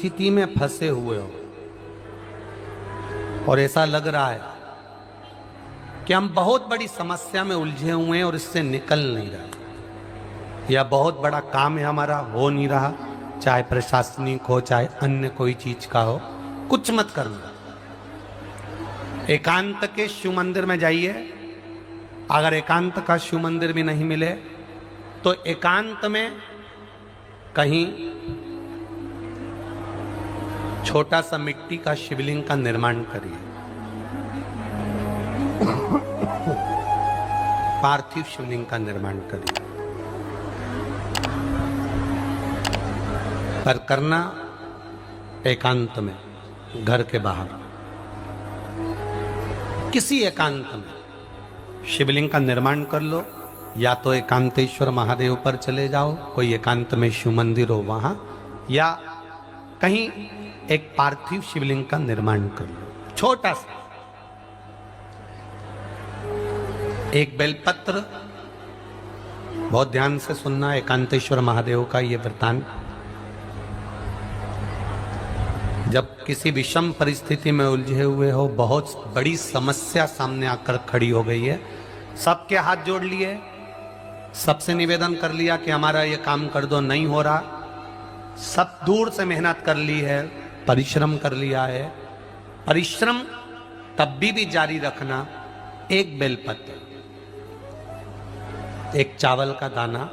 परिस्थिति में फंसे हुए हो और ऐसा लग रहा है कि हम बहुत बड़ी समस्या में उलझे हुए हैं और इससे निकल नहीं रहे, या बहुत बड़ा काम है हमारा, हो नहीं रहा, चाहे प्रशासनिक हो चाहे अन्य कोई चीज का हो, कुछ मत करना। एकांत के शिव मंदिर में जाइए। अगर एकांत का शिव मंदिर भी नहीं मिले तो एकांत में कहीं छोटा सा मिट्टी का शिवलिंग का निर्माण करिए, पार्थिव शिवलिंग का निर्माण करिए, पर करना एकांत में, घर के बाहर किसी एकांत में शिवलिंग का निर्माण कर लो। या तो एकांतेश्वर महादेव पर चले जाओ, कोई एकांत में शिव मंदिर हो वहां, या कहीं एक पार्थिव शिवलिंग का निर्माण कर लो छोटा सा। एक बेलपत्र, बहुत ध्यान से सुनना, एकांतेश्वर महादेव का ये वृतांत। जब किसी विषम परिस्थिति में उलझे हुए हो, बहुत बड़ी समस्या सामने आकर खड़ी हो गई है, सबके हाथ जोड़ लिए, सबसे निवेदन कर लिया कि हमारा ये काम कर दो, नहीं हो रहा, सब दूर से मेहनत कर ली है, परिश्रम कर लिया है, परिश्रम तब भी जारी रखना। एक बेलपत्र, एक चावल का दाना,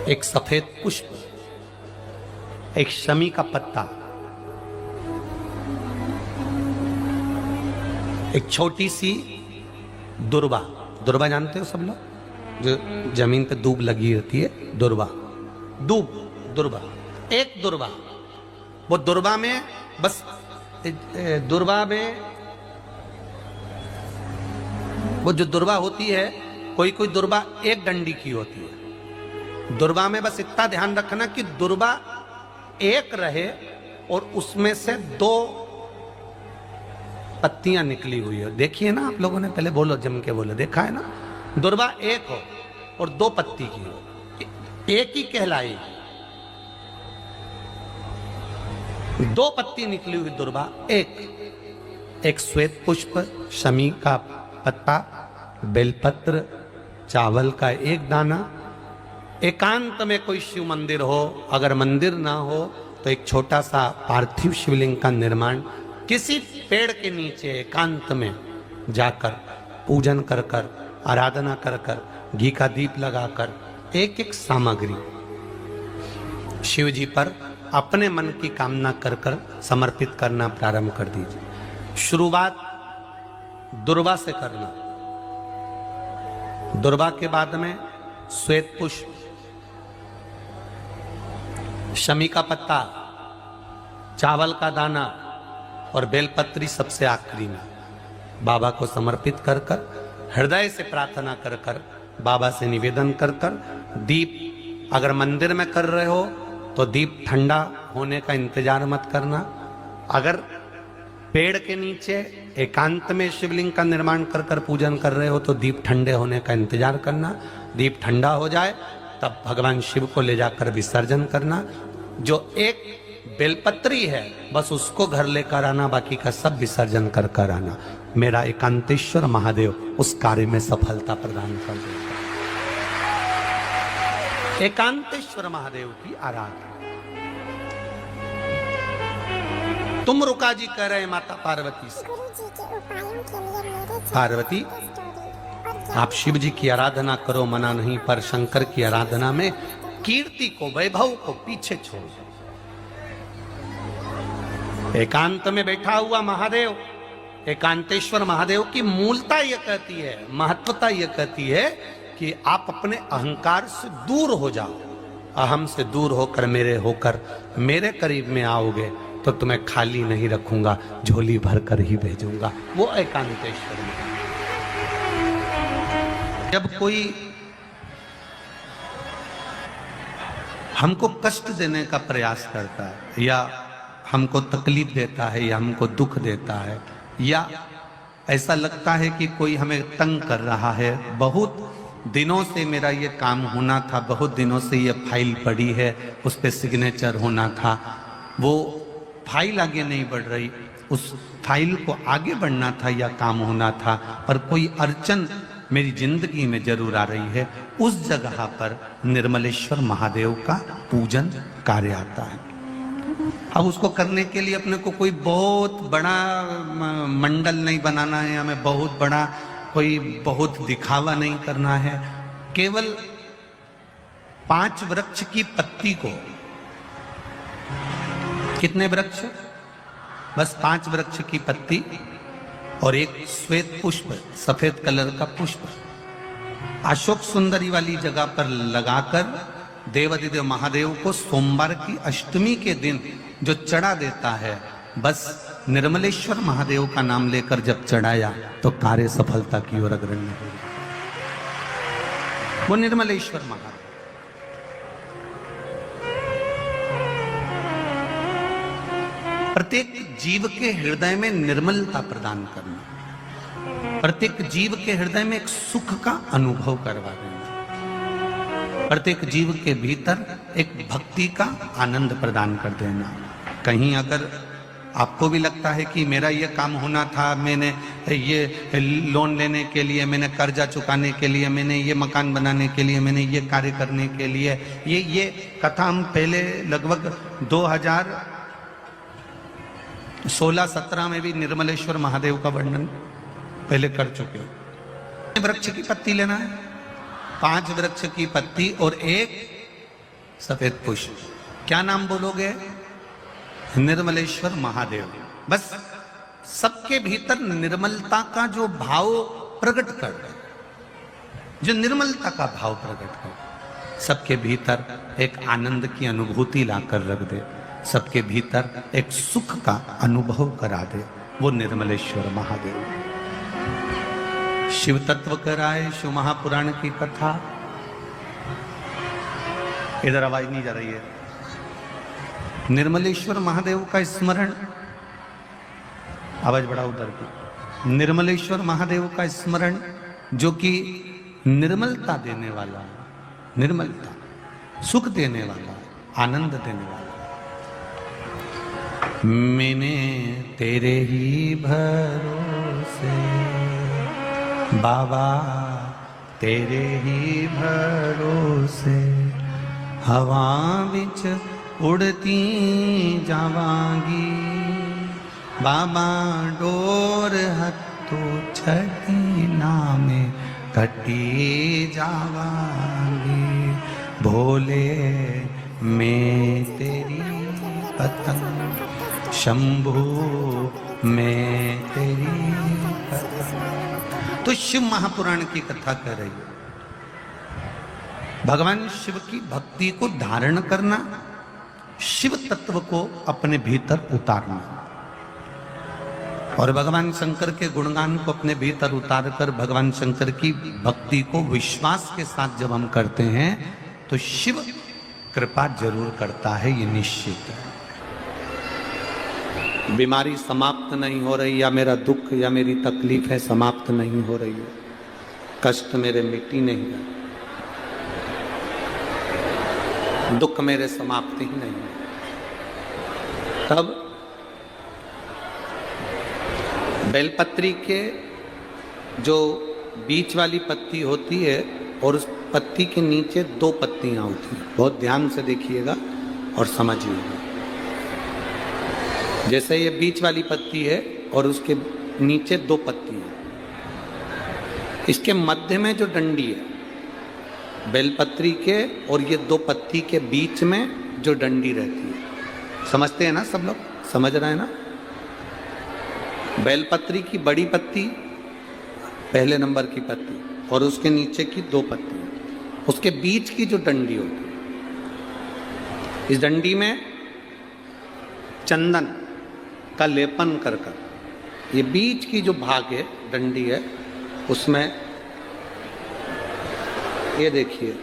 एक सफेद पुष्प, एक शमी का पत्ता, एक छोटी सी दुर्वा। दुर्वा जानते हो सब लोग, जो जमीन पे दूब लगी होती है, दुर्वा, दूब, दुर्वा, एक दुर्वा। वो दुर्वा में बस, दुर्वा में वो जो दुर्वा होती है, कोई कोई दुर्वा एक डंडी की होती है। दुर्वा में बस इतना ध्यान रखना कि दुर्वा एक रहे और उसमें से 2 पत्तियां निकली हुई है। देखिए ना आप लोगों ने, पहले बोलो, जम के बोलो, देखा है ना? दुर्वा एक हो और 2 पत्ती की हो, एक ही कहलाएगी। 2 पत्ती निकली हुई दुर्वा, एक श्वेत पुष्प, शमी का पत्ता, बेलपत्र, चावल का एक दाना। एकांत में कोई शिव मंदिर हो, अगर मंदिर ना हो तो एक छोटा सा पार्थिव शिवलिंग का निर्माण किसी पेड़ के नीचे एकांत में जाकर पूजन कर कर, आराधना कर कर, घी का दीप लगाकर एक एक सामग्री शिव जी पर अपने मन की कामना कर कर समर्पित करना प्रारंभ कर दीजिए। शुरुआत दुर्वा से करना। दुर्वा के बाद में श्वेत पुष्प, शमी का पत्ता, चावल का दाना और बेलपत्री सबसे आखिरी में बाबा को समर्पित कर कर, हृदय से प्रार्थना कर कर, बाबा से निवेदन कर कर, दीप अगर मंदिर में कर रहे हो तो दीप ठंडा होने का इंतजार मत करना। अगर पेड़ के नीचे एकांत में शिवलिंग का निर्माण कर कर पूजन कर रहे हो तो दीप ठंडे होने का इंतजार करना। दीप ठंडा हो जाए तब भगवान शिव को ले जाकर विसर्जन करना। जो एक बेलपत्री है बस उसको घर लेकर आना, बाकी का सब विसर्जन कर कर आना। मेरा एकांतेश्वर महादेव उस कार्य में सफलता प्रदान कर देगा। एकांतेश्वर महादेव की आराधना। तुम रुका जी कह रहे माता पार्वती से, पार्वती आप शिव जी की आराधना करो, मना नहीं, पर शंकर की आराधना में कीर्ति को, वैभव को पीछे छोड़। एकांत में बैठा हुआ महादेव, एकांतेश्वर महादेव की मूलता यह कहती है, महत्वता यह कहती है कि आप अपने अहंकार से दूर हो जाओ। अहम से दूर होकर मेरे करीब में आओगे तो तुम्हें खाली नहीं रखूंगा, झोली भर कर ही भेजूंगा। वो एकांतेश्वर में। जब कोई हमको कष्ट देने का प्रयास करता है, या हमको तकलीफ देता है, या हमको दुख देता है, या ऐसा लगता है कि कोई हमें तंग कर रहा है, बहुत दिनों से मेरा ये काम होना था, बहुत दिनों से ये फाइल पड़ी है, उस पर सिग्नेचर होना था, वो फाइल आगे नहीं बढ़ रही, उस फाइल को आगे बढ़ना था या काम होना था, पर कोई अड़चन मेरी जिंदगी में जरूर आ रही है। उस जगह पर निर्मलेश्वर महादेव का पूजन कार्य आता है। अब उसको करने के लिए अपने को कोई बहुत बड़ा मंडल नहीं बनाना है, हमें बहुत बड़ा कोई बहुत दिखावा नहीं करना है। केवल 5 वृक्ष की पत्ती को, कितने वृक्ष? बस 5 वृक्ष की पत्ती और एक श्वेत पुष्प, सफेद कलर का पुष्प अशोक सुंदरी वाली जगह पर लगाकर देवाधिदेव महादेव को सोमवार की अष्टमी के दिन जो चढ़ा देता है, बस निर्मलेश्वर महादेव का नाम लेकर जब चढ़ाया तो कार्य सफलता की ओर अग्रणी हो। वो निर्मलेश्वर महादेव। प्रत्येक जीव के हृदय में निर्मलता प्रदान करना, प्रत्येक जीव के हृदय में एक सुख का अनुभव करवा देना, प्रत्येक जीव के भीतर एक भक्ति का आनंद प्रदान कर देना। कहीं अगर आपको भी लगता है कि मेरा ये काम होना था, मैंने ये लोन लेने के लिए, मैंने कर्जा चुकाने के लिए, मैंने ये मकान बनाने के लिए, मैंने ये कार्य करने के लिए, ये कथा हम पहले लगभग 2016-17 में भी निर्मलेश्वर महादेव का वर्णन पहले कर चुके हो। वृक्ष की पत्ती लेना है, 5 वृक्ष की पत्ती और एक सफेद पुष्प। क्या नाम बोलोगे? निर्मलेश्वर महादेव। बस सबके भीतर निर्मलता का जो भाव प्रकट कर दे, जो निर्मलता का भाव प्रकट कर, सबके भीतर एक आनंद की अनुभूति लाकर रख दे, सबके भीतर एक सुख का अनुभव करा दे, वो निर्मलेश्वर महादेव। शिव तत्व कराए शिव महापुराण की कथा। इधर आवाज नहीं जा रही है। निर्मलेश्वर महादेव का स्मरण, आवाज बढ़ा उधर की। निर्मलेश्वर महादेव का स्मरण जो कि निर्मलता देने वाला, निर्मलता, सुख देने वाला, आनंद देने वाला। मैंने तेरे ही भरोसे बाबा, तेरे ही भरोसे हवा विच उड़ती जावांगी, बाबा डोर हथो छठी नामे कटी जावांगी। भोले मैं तेरी पतंग, शंभू मैं तेरी पतंग। तो शिव महापुराण की कथा कर रही है। भगवान शिव की भक्ति को धारण करना, शिव तत्व को अपने भीतर उतारना, और भगवान शंकर के गुणगान को अपने भीतर उतारकर भगवान शंकर की भक्ति को विश्वास के साथ जब हम करते हैं तो शिव कृपा जरूर करता है, ये निश्चित है। बीमारी समाप्त नहीं हो रही, या मेरा दुख या मेरी तकलीफ है समाप्त नहीं हो रही है, कष्ट मेरे मिट्टी नहीं है, दुख मेरे समाप्त ही नहीं है, तब बेलपत्री के जो बीच वाली पत्ती होती है और उस पत्ती के नीचे 2 पत्तियां होती हैं, बहुत ध्यान से देखिएगा और समझिएगा। जैसे ये बीच वाली पत्ती है और उसके नीचे 2 पत्ती है, इसके मध्य में जो डंडी है बेलपत्री के और ये 2 पत्ती के बीच में जो डंडी रहती है, समझते हैं ना सब लोग? समझ रहे हैं ना? बेलपत्री की बड़ी पत्ती, पहले नंबर की पत्ती, और उसके नीचे की 2 पत्ती, उसके बीच की जो डंडी होती है, इस डंडी में चंदन का लेपन कर कर, ये बीच की जो भाग है, डंडी है, उसमें ये देखिए,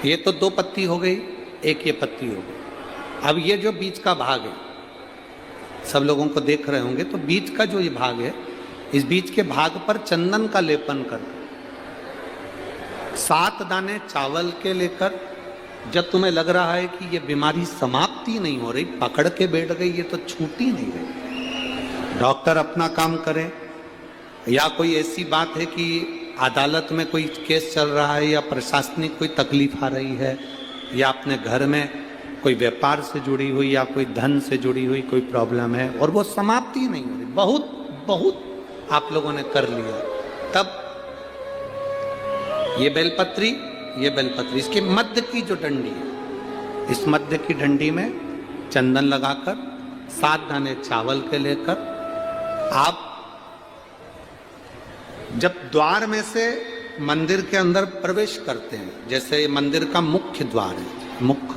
ये तो 2 पत्ती हो गई, एक ये पत्ती हो गई। अब ये जो बीच का भाग है, सब लोगों को देख रहे होंगे, तो बीच का जो ये भाग है, इस बीच के भाग पर चंदन का लेपन कर 7 दाने चावल के लेकर, जब तुम्हें लग रहा है कि ये बीमारी समाप्ति नहीं हो रही, पकड़ के बैठ गई, ये तो छूटी नहीं रही, डॉक्टर अपना काम करे, या कोई ऐसी बात है कि अदालत में कोई केस चल रहा है, या प्रशासनिक कोई तकलीफ आ रही है, या अपने घर में कोई व्यापार से जुड़ी हुई या कोई धन से जुड़ी हुई कोई प्रॉब्लम है और वो समाप्ति नहीं हो रही, बहुत बहुत आप लोगों ने कर लिया, तब ये बेलपत्री इसके मध्य की जो डंडी है, इस मध्य की डंडी में चंदन लगाकर 7 दाने चावल के लेकर आप जब द्वार में से मंदिर के अंदर प्रवेश करते हैं, जैसे मंदिर का मुख्य द्वार है,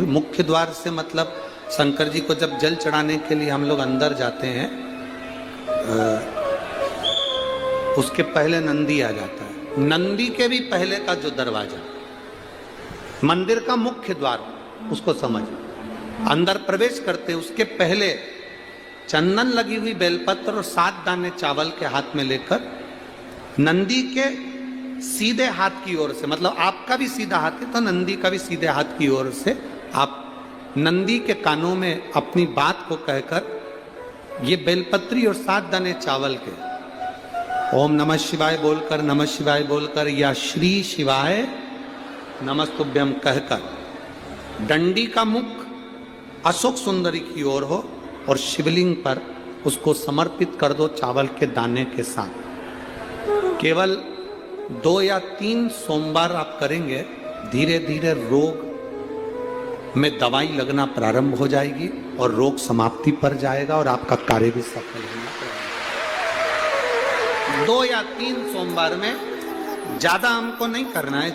मुख्य द्वार से मतलब शंकर जी को जब जल चढ़ाने के लिए हम लोग अंदर जाते हैं, उसके पहले नंदी आ जाता है, नंदी के भी पहले का जो दरवाजा, मंदिर का मुख्य द्वार, उसको समझ, अंदर प्रवेश करते उसके पहले चंदन लगी हुई बेलपत्र और 7 दाने चावल के हाथ में लेकर नंदी के सीधे हाथ की ओर से, मतलब आपका भी सीधा हाथ है तो नंदी का भी सीधे हाथ की ओर से आप नंदी के कानों में अपनी बात को कहकर ये बेलपत्री और 7 दाने चावल के ओम नमः शिवाय बोलकर या श्री शिवाय नमस्तुभ्यम कहकर डंडी का मुख अशोक सुंदरी की ओर हो और शिवलिंग पर उसको समर्पित कर दो चावल के दाने के साथ। केवल 2 या 3 सोमवार आप करेंगे, धीरे धीरे रोग में दवाई लगना प्रारंभ हो जाएगी और रोग समाप्ति पर जाएगा और आपका कार्य भी सफल होना। 2 या 3 सोमवार में, ज्यादा हमको नहीं करना है।